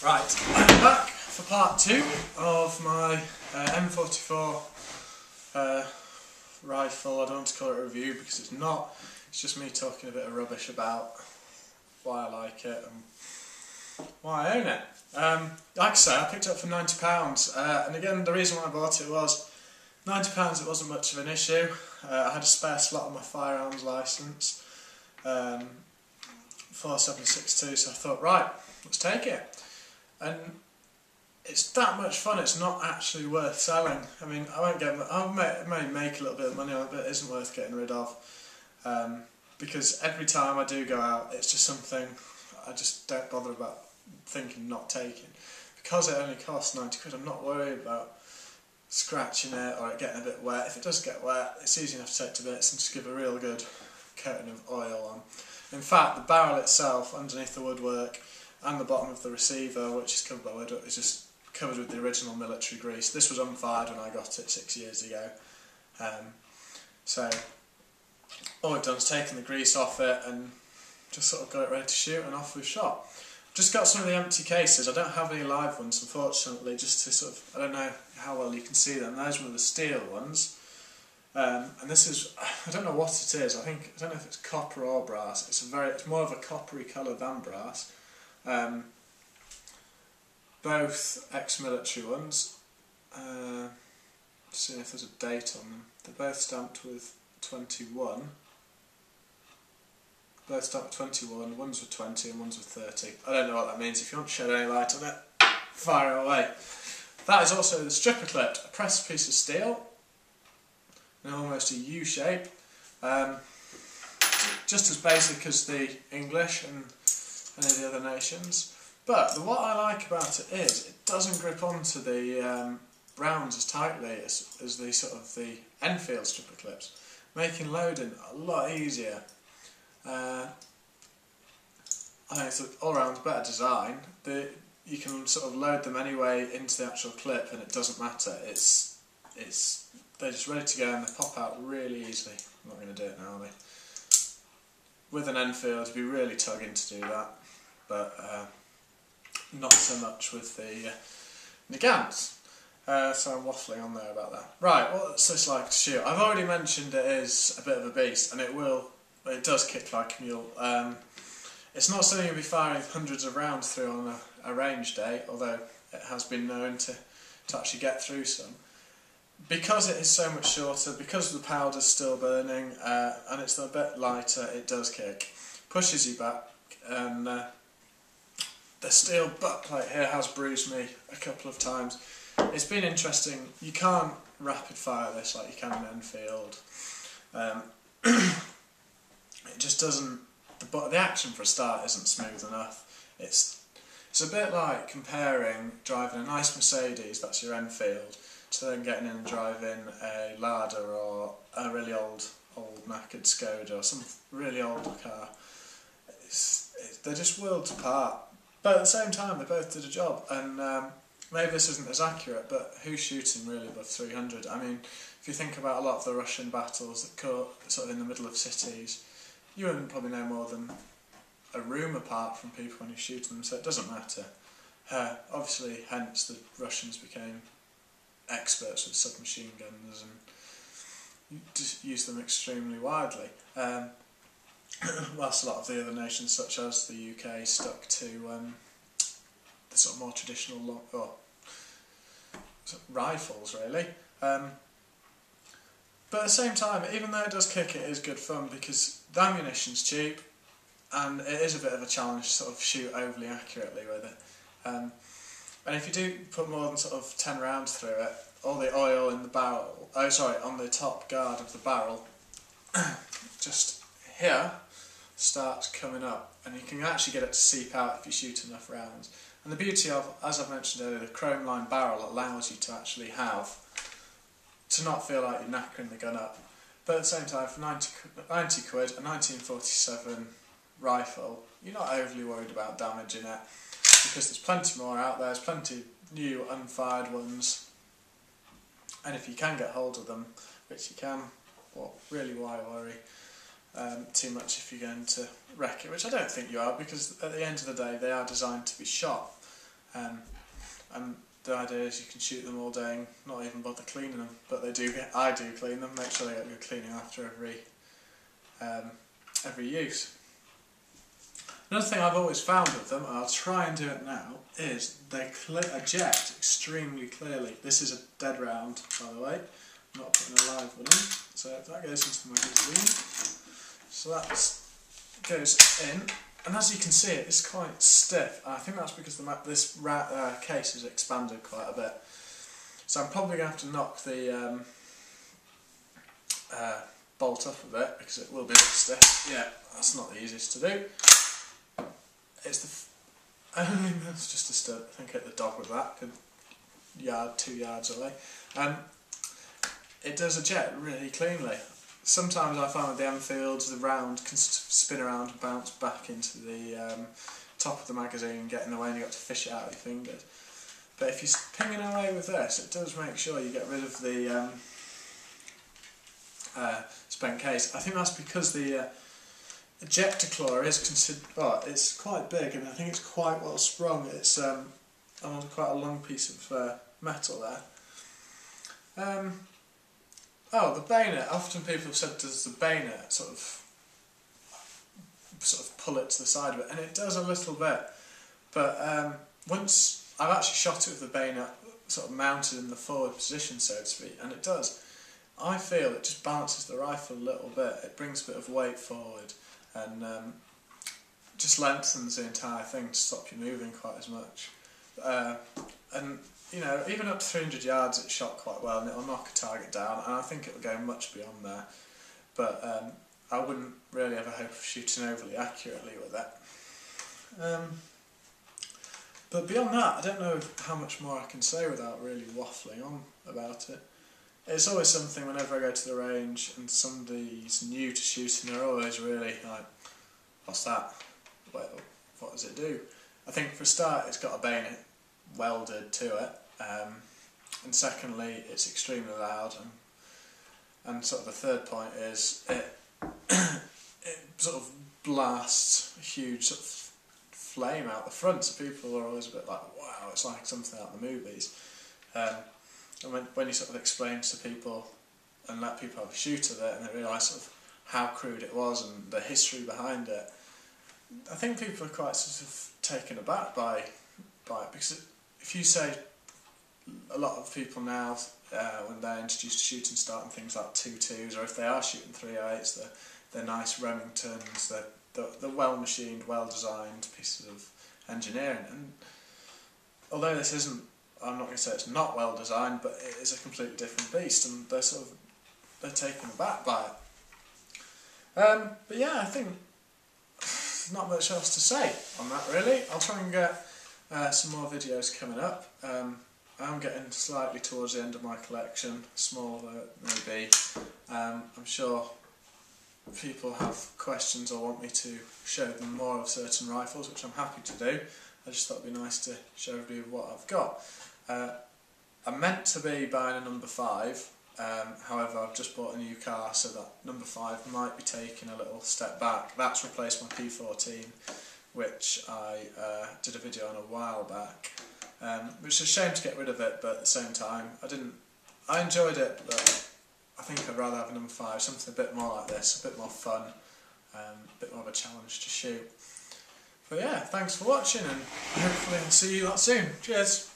Right, I'm back for part 2 of my M44 rifle. I don't want to call it a review because it's not. It's just me talking a bit of rubbish about why I like it and why I own it. Like I say, I picked it up for £90, and again the reason why I bought it was £90. It wasn't much of an issue. I had a spare slot on my firearms licence, 4762, so I thought, right, let's take it. And it's that much fun, it's not actually worth selling. I mean, I may make a little bit of money on it, but it isn't worth getting rid of. Because every time I do go out, it's just something I just don't bother about thinking not taking. Because it only costs £90, I'm not worried about scratching it or it getting a bit wet. If it does get wet, it's easy enough to take to bits and just give a real good coating of oil on. In fact, the barrel itself, underneath the woodwork, and the bottom of the receiver, which is covered by wood, is just covered with the original military grease. This was unfired when I got it 6 years ago. So all I've done is taken the grease off it and just sort of got it ready to shoot, and off we've shot. Just got some of the empty cases. I don't have any live ones, unfortunately, just to sort of, I don't know how well you can see them. Those were the steel ones. And this is, I don't know what it is. I don't know if it's copper or brass. It's more of a coppery colour than brass. Both ex-military ones. Seeing if there's a date on them. They're both stamped with 21. Both stamped with 21. One's with 20 and one's with 30. I don't know what that means. If you want to shed any light on it, fire away. That is also the stripper clip, a pressed piece of steel in almost a U shape. Just as basic as the English and any of the other nations. But what I like about it is it doesn't grip onto the rounds as tightly as the sort of the Enfield stripper clips, making loading a lot easier. I think it's an all-round better design. You can sort of load them anyway into the actual clip, and it doesn't matter. They're just ready to go and they pop out really easily. I'm not going to do it now, are they? With an Enfield, it'd be really tugging to do that, but not so much with the Nagant. So I'm waffling on there about that. Right, what's this like to shoot? I've already mentioned it is a bit of a beast, and it does kick like a mule. It's not something you'll be firing hundreds of rounds through on a range day, although it has been known to actually get through some. Because it is so much shorter, because the powder's still burning, and it's a bit lighter, it does kick. Pushes you back, and the steel butt plate here has bruised me a couple of times. It's been interesting. You can't rapid fire this like you can in Enfield. It just doesn't. The action for a start isn't smooth enough. It's a bit like comparing driving a nice Mercedes, that's your Enfield, to then getting in and driving a Lada or a really old knackered Skoda or some really old car. They're just worlds apart. But at the same time, they both did a job, and maybe this isn't as accurate, but who's shooting really above 300? I mean, if you think about a lot of the Russian battles that go sort of in the middle of cities, you wouldn't probably know more than a room apart from people when you're shooting them, so it doesn't matter. Obviously, hence the Russians became experts with submachine guns and just use them extremely widely. Whilst a lot of the other nations, such as the UK, stuck to the sort of more traditional rifles, really. But at the same time, even though it does kick, it is good fun because the ammunition's cheap, and it is a bit of a challenge to sort of shoot overly accurately with it. And if you do put more than sort of 10 rounds through it, all the oil in the barrel, on the top guard of the barrel, just here, starts coming up, and you can actually get it to seep out if you shoot enough rounds. And the beauty of, as I've mentioned earlier, the chrome lined barrel allows you to actually to not feel like you're knackering the gun up. But at the same time, for 90 quid, a 1947 rifle, you're not overly worried about damaging it, because there's plenty more out there, there's plenty new unfired ones, and if you can get hold of them, which you can, well, really why worry too much if you're going to wreck it, which I don't think you are, because at the end of the day they are designed to be shot. And the idea is you can shoot them all day and not even bother cleaning them, but I do clean them, make sure they get good cleaning after every use. Another thing I've always found with them, and I'll try and do it now, is they eject extremely clearly. This is a dead round, by the way. I'm not putting a live one in, so that goes into the magazine. So that goes in, and as you can see, it's quite stiff. I think that's because this case is expanded quite a bit. So I'm probably going to have to knock the bolt off a bit because it will be a bit stiff. Yeah, that's not the easiest to do. It's that's just a stud. I think hit the dog with that. Good 2 yards away. It does eject really cleanly. Sometimes I find with the Enfields, the round can spin around and bounce back into the top of the magazine and get in the way, and you've got to fish it out with your fingers. But if you're pinging away with this, it does make sure you get rid of the spent case. I think that's because the ejector claw is it's quite big, and I think it's quite well sprung. It's on quite a long piece of metal there. Oh, the bayonet. Often people have said, does the bayonet sort of pull it to the side of it? And it does a little bit. But once I've actually shot it with the bayonet sort of mounted in the forward position, so to speak, and it does. I feel it just balances the rifle a little bit. It brings a bit of weight forward and just lengthens the entire thing to stop you moving quite as much. And you know, even up to 300 yards it's shot quite well, and it'll knock a target down, and I think it'll go much beyond there. But I wouldn't really ever hope of shooting overly accurately with that. But beyond that, I don't know how much more I can say without really waffling on about it. It's always something whenever I go to the range and somebody's new to shooting, they're always really like, what's that? Well, what does it do? I think for a start it's got a bayonet welded to it, and secondly it's extremely loud, and sort of the third point is it sort of blasts a huge sort of flame out the front, so people are always a bit like, wow, it's like something out of the movies. And when you sort of explain to people and let people have a shoot of it and they realise sort of how crude it was and the history behind it, I think people are quite sort of taken aback by it, because if you say a lot of people now, when they're introduced to shooting, starting things like 2.2s, or if they are shooting 3.8s, they're nice Remingtons, they're well-machined, well-designed pieces of engineering. And although this isn't, I'm not going to say it's not well-designed, but it is a completely different beast, and they're taken aback by it. But yeah, I think not much else to say on that really. I'll try and get some more videos coming up. I'm getting slightly towards the end of my collection, small though it may be. I'm sure people have questions or want me to show them more of certain rifles, which I'm happy to do. I just thought it would be nice to show everybody what I've got. I'm meant to be buying a number 5, however I've just bought a new car, so that number 5 might be taking a little step back. That's replaced my P14, which I did a video on a while back, which is a shame to get rid of it, but at the same time I enjoyed it, but I think I'd rather have a number 5, something a bit more like this, a bit more fun, a bit more of a challenge to shoot. But yeah, thanks for watching, and hopefully I'll see you lot soon. Cheers!